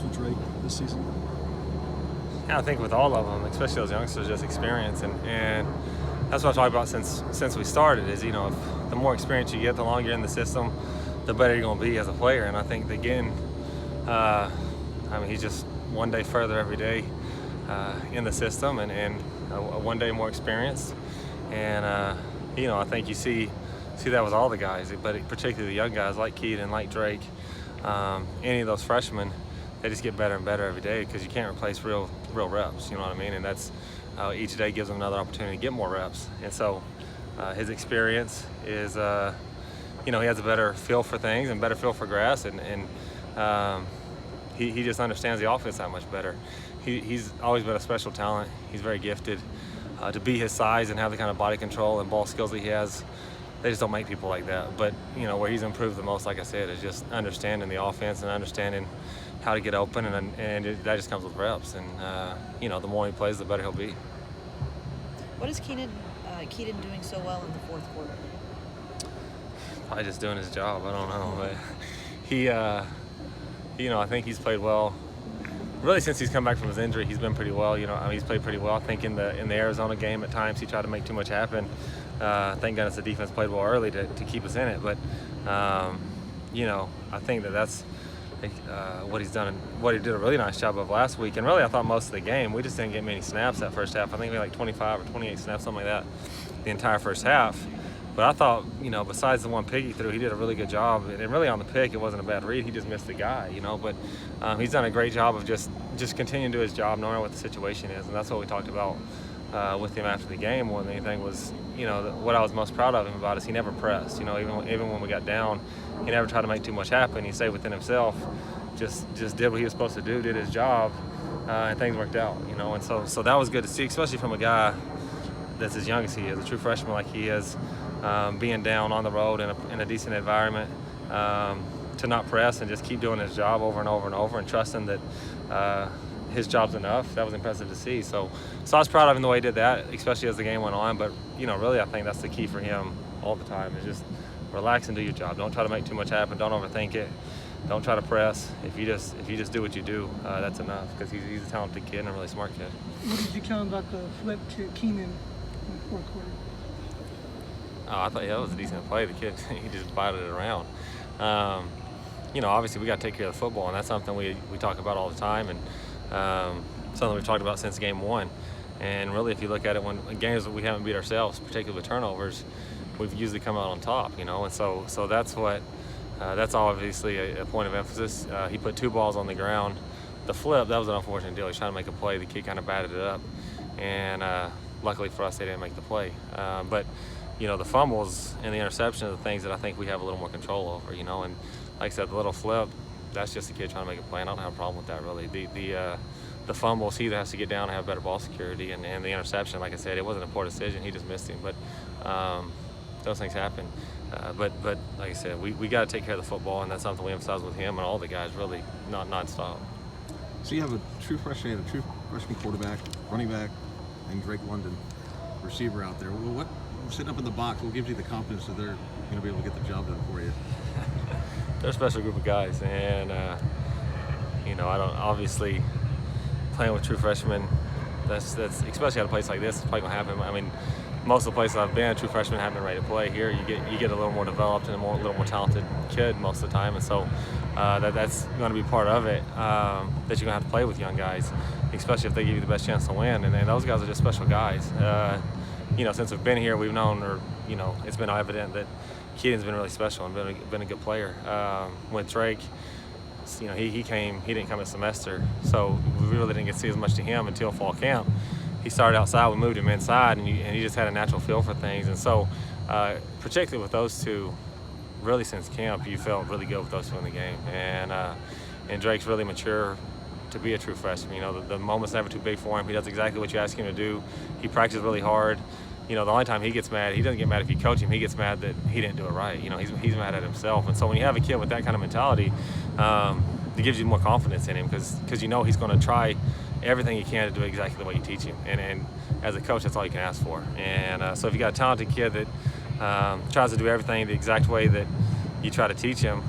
with Drake this season? Yeah, I think with all of them, especially those youngsters, just experience, and that's what I've talked about since we started. Is if the more experience you get, the longer you're in the system, the better you're going to be as a player. And I think again, he's just one day further every day in the system, and one day more experienced. And I think you see that with all the guys, but particularly the young guys like Keaton, like Drake, any of those freshmen. They just get better and better every day because you can't replace real reps, you know what I mean? And that's each day gives them another opportunity to get more reps. And so his experience is, he has a better feel for things and better feel for grass, and he just understands the offense that much better. He's always been a special talent. He's very gifted. To be his size and have the kind of body control and ball skills that he has, they just don't make people like that. But, where he's improved the most, like I said, is just understanding the offense and understanding how to get open, and that just comes with reps. And, the more he plays, the better he'll be. What is Keaton doing so well in the fourth quarter? Probably just doing his job. I don't know. But he, I think he's played well. Really, since he's come back from his injury, he's been pretty well. He's played pretty well. I think in the Arizona game at times he tried to make too much happen. Thank goodness the defense played well early to keep us in it. But, I think that's what he's done, and what he did a really nice job of last week. And really, I thought most of the game, we just didn't get many snaps that first half. I think we had like 25 or 28 snaps, something like that, the entire first half. But I thought, besides the one pick he threw, he did a really good job. And really on the pick, it wasn't a bad read. He just missed the guy, But he's done a great job of just continuing to do his job, knowing what the situation is. And that's what we talked about with him after the game more than anything was, what I was most proud of him about is he never pressed. Even when we got down, he never tried to make too much happen. He stayed within himself, just did what he was supposed to do, did his job, and things worked out, And so that was good to see, especially from a guy that's as young as he is, a true freshman like he is, being down on the road in a decent environment, to not press and just keep doing his job over and over and over and trusting that his job's enough. That was impressive to see. So I was proud of him the way he did that, especially as the game went on. But, really I think that's the key for him all the time is just relax and do your job. Don't try to make too much happen. Don't overthink it. Don't try to press. If you just do what you do, that's enough because he's a talented kid and a really smart kid. What did you tell him about the flip to Keenan in the fourth quarter? Oh, I thought that was a decent play. The kid, he just batted it around. Obviously we got to take care of the football, and that's something we talk about all the time, and something we've talked about since game one. And really, if you look at it, when games that we haven't beat ourselves, particularly with turnovers, we've usually come out on top, And so that's what that's obviously a point of emphasis. He put 2 balls on the ground. The flip, that was an unfortunate deal. He's trying to make a play. The kid kind of batted it up, and luckily for us, they didn't make the play. But the fumbles and the interception are the things that I think we have a little more control over, And like I said, the little flip, that's just the kid trying to make a play. I don't have a problem with that, really. The fumbles, he either has to get down and have better ball security, and the interception, like I said, it wasn't a poor decision. He just missed him. But those things happen. But like I said, we got to take care of the football, and that's something we emphasize with him and all the guys, really, nonstop. So you have a true freshman, quarterback, running back, and Drake London, receiver out there. Well, sitting up in the box, what gives you the confidence that they're going to be able to get the job done for you? They're a special group of guys, and I don't obviously playing with true freshmen. That's especially at a place like this, it's probably gonna happen. I mean, most of the places I've been, true freshmen haven't been ready to play. Here, you get a little more developed and a little more talented kid most of the time, and so that's going to be part of it. That you're gonna have to play with young guys, especially if they give you the best chance to win. And those guys are just special guys. Since we've been here, we've known, it's been evident that Keaton's been really special and been a good player. With Drake, he didn't come a semester, so we really didn't get to see as much to him until fall camp. He started outside, we moved him inside, and he just had a natural feel for things. And so, particularly with those two, really since camp, you felt really good with those two in the game. And Drake's really mature to be a true freshman. The moment's never too big for him. He does exactly what you ask him to do. He practices really hard. The only time he gets mad, he doesn't get mad if you coach him. He gets mad that he didn't do it right. He's mad at himself. And so when you have a kid with that kind of mentality, it gives you more confidence in him because he's going to try everything he can to do exactly the way you teach him. And as a coach, that's all you can ask for. And so if you got a talented kid that tries to do everything the exact way that you try to teach him,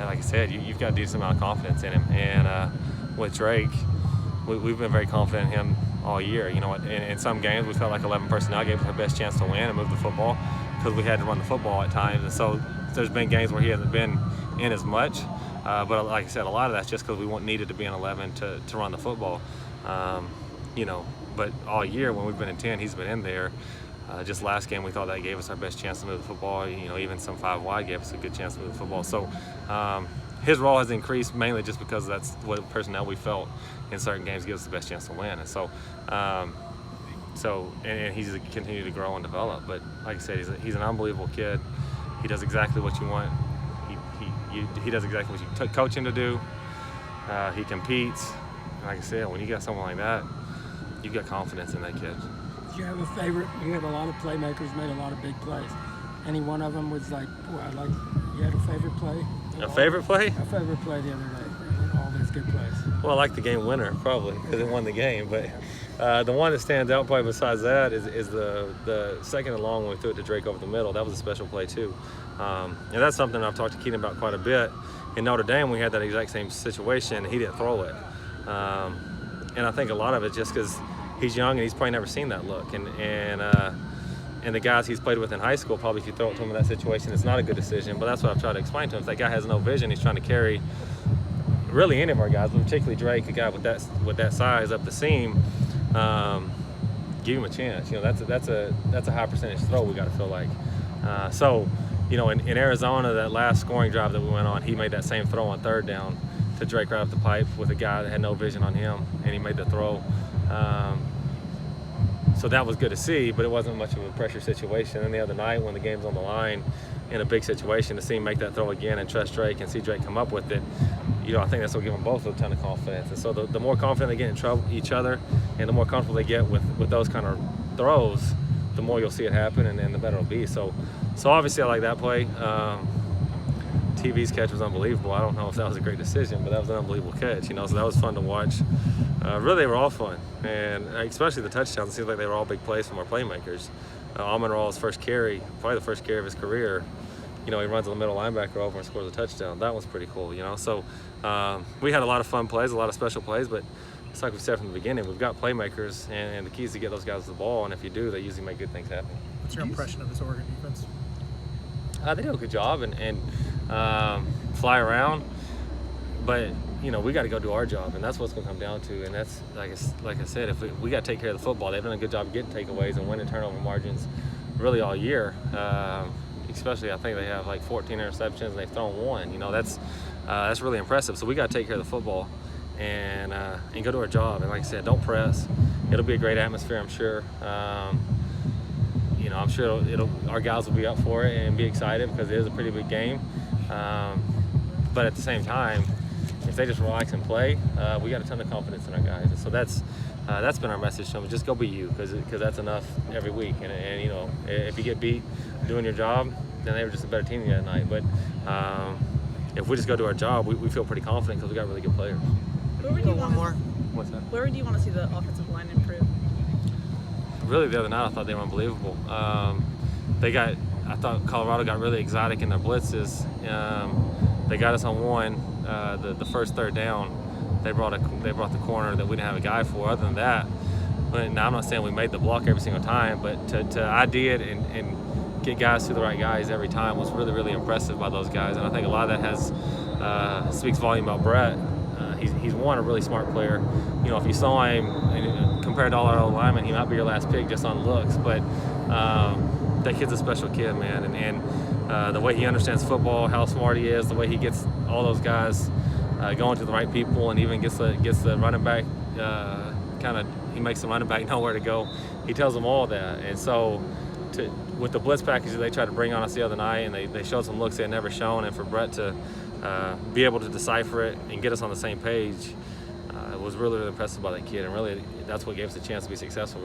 like I said, you've got a decent amount of confidence in him. And with Drake, we've been very confident in him all year. You know, in some games we felt like 11 personnel gave us our best chance to win and move the football because we had to run the football at times. And so there's been games where he hasn't been in as much. But like I said, a lot of that's just because we needed to be in 11 to run the football. You know, but all year when we've been in 10, he's been in there. Just last game, we thought that gave us our best chance to move the football. You know, even some 5 wide gave us a good chance to move the football. So his role has increased mainly just because that's what personnel we felt in certain games gives us the best chance to win. And so, and he's continued to grow and develop. But like I said, he's an unbelievable kid. He does exactly what you want. He does exactly what you coach him to do. He competes. Like I said, when you got someone like that, you've got confidence in that kid. Did you have a favorite? You had a lot of playmakers, made a lot of big plays. Any one of them was like, boy, you had a favorite play? A favorite play? A favorite play the other day. All these good plays. Well, I like the game winner, probably, because it won the game. But the one that stands out probably besides that is the second and long when we threw it to Drake over the middle. That was a special play, too. And that's something I've talked to Keenan about quite a bit. In Notre Dame, we had that exact same situation. He didn't throw it. And I think a lot of it just because he's young and he's probably never seen that look. And the guys he's played with in high school, probably if you throw it to him in that situation, it's not a good decision. But that's what I've tried to explain to him. If that guy has no vision, he's trying to carry really any of our guys, but particularly Drake, a guy with that size up the seam. Give him a chance. You know, that's a high percentage throw. We got to feel like. So, you know, in Arizona, that last scoring drive that we went on, he made that same throw on 3rd down to Drake right off the pipe with a guy that had no vision on him, and he made the throw. So that was good to see, but it wasn't much of a pressure situation. And the other night when the game's on the line in a big situation, to see him make that throw again and trust Drake and see Drake come up with it, you know, I think that's what give them both a ton of confidence. And so the more confident they get in trouble each other and the more comfortable they get with those kind of throws, the more you'll see it happen and the better it'll be. So obviously I like that play. TV's catch was unbelievable. I don't know if that was a great decision, but that was an unbelievable catch, you know, so that was fun to watch. Really, they were all fun, and especially the touchdowns. It seems like they were all big plays from our playmakers. Amon-Ra's first carry, probably the first carry of his career, you know, he runs the middle linebacker over and scores a touchdown. That was pretty cool, you know. So we had a lot of fun plays, a lot of special plays, but it's like we said from the beginning, we've got playmakers, and the key is to get those guys the ball, and if you do, they usually make good things happen. What's your impression of this Oregon defense? They do a good job and fly around, but you know, we got to go do our job, and that's what's going to come down to. And that's like I said, if we got to take care of the football. They've done a good job of getting takeaways and winning turnover margins really all year. Especially, I think they have like 14 interceptions and they've thrown 1. You know, that's really impressive. So we got to take care of the football and go do our job. And like I said, don't press. It'll be a great atmosphere, I'm sure. You know, I'm sure our guys will be up for it and be excited because it is a pretty big game. But at the same time, if they just relax and play, we got a ton of confidence in our guys. And so that's been our message to them. Just go be you, because that's enough every week. And you know, if you get beat doing your job, then they were just a better team the other night. But if we just go do our job, we feel pretty confident because we got really good players. Where would you want more? What's that? Where would you want to see the offensive line improve? Really, the other night I thought they were unbelievable. I thought Colorado got really exotic in their blitzes. They got us on one, the first 3rd down. They brought the corner that we didn't have a guy for. Other than that, now I'm not saying we made the block every single time, but to ID it and get guys to the right guys every time was really, really impressive by those guys. And I think a lot of that speaks volume about Brett. He's a really smart player. You know, if you saw him compared to all our other linemen, he might be your last pick just on looks. But that kid's a special kid, man. And the way he understands football, how smart he is, the way he gets all those guys going to the right people, and even gets the running back he makes the running back know where to go. He tells them all that. And so with the blitz packages they tried to bring on us the other night, and they showed some looks they had never shown, and for Brett to be able to decipher it and get us on the same page was really, really impressive by that kid, and really that's what gave us a chance to be successful.